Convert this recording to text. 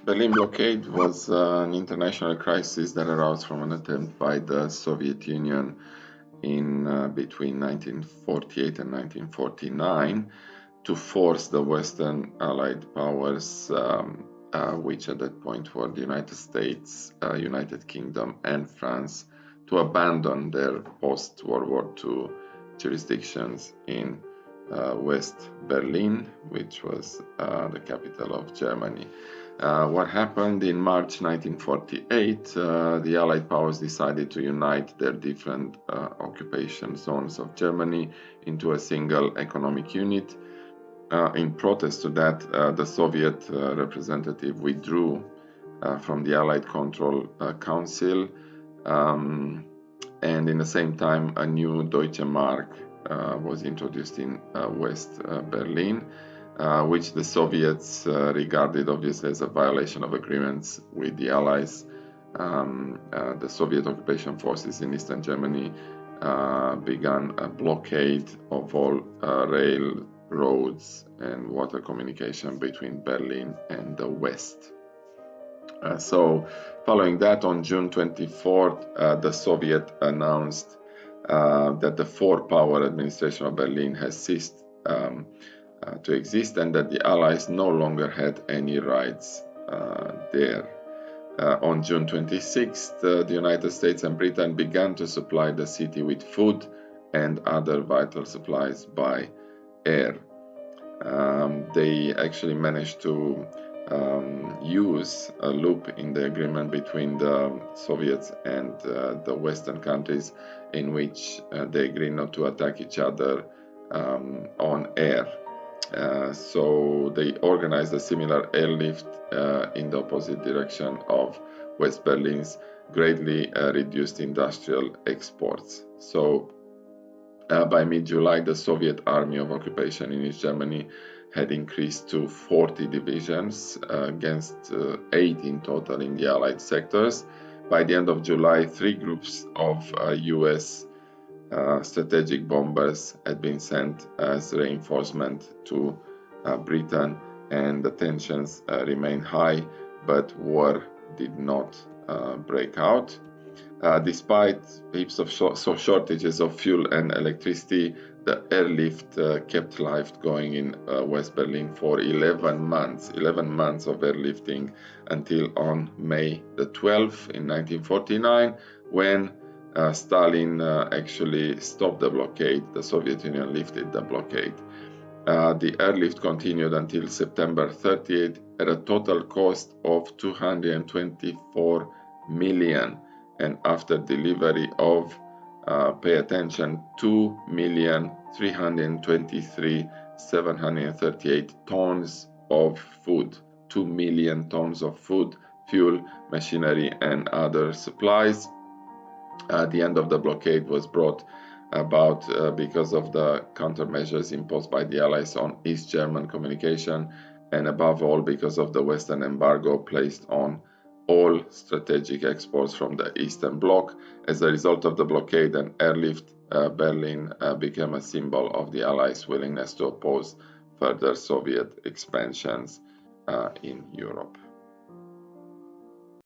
Berlin blockade was an international crisis that arose from an attempt by the Soviet Union in between 1948 and 1949 to force the Western Allied powers, which at that point were the United States, United Kingdom, and France, to abandon their post-World War II jurisdictions in West Berlin, which was the capital of Germany. What happened in March 1948, the Allied powers decided to unite their different occupation zones of Germany into a single economic unit. In protest to that, the Soviet representative withdrew from the Allied Control Council, and in the same time a new Deutsche Mark was introduced in West Berlin, which the Soviets regarded obviously as a violation of agreements with the Allies. The Soviet occupation forces in Eastern Germany began a blockade of all railroads and water communication between Berlin and the West. So following that, on June 24th, the Soviet announced that the four-power administration of Berlin has ceased to exist and that the Allies no longer had any rights there. On June 26th, the United States and Britain began to supply the city with food and other vital supplies by air. They actually managed to use a loop in the agreement between the Soviets and the Western countries in which they agreed not to attack each other on air. So they organized a similar airlift in the opposite direction of West Berlin's greatly reduced industrial exports. So by mid-July, the Soviet Army of Occupation in East Germany had increased to 40 divisions against 8 in total in the Allied sectors. By the end of July, 3 groups of US strategic bombers had been sent as reinforcement to Britain, and the tensions remained high, but war did not break out. Despite heaps of shortages of fuel and electricity, the airlift kept life going in West Berlin for 11 months of airlifting, until on May the 12th in 1949, when Stalin actually stopped the blockade. The Soviet Union lifted the blockade. The airlift continued until September 30th at a total cost of 224 million, and after delivery of, pay attention, 2,323,738 tons of food. 2 million tons of food, fuel, machinery, and other supplies. The end of the blockade was brought about because of the countermeasures imposed by the Allies on East German communication, and above all because of the Western embargo placed on all strategic exports from the Eastern Bloc. As a result of the blockade and airlift, Berlin became a symbol of the Allies' willingness to oppose further Soviet expansions in Europe.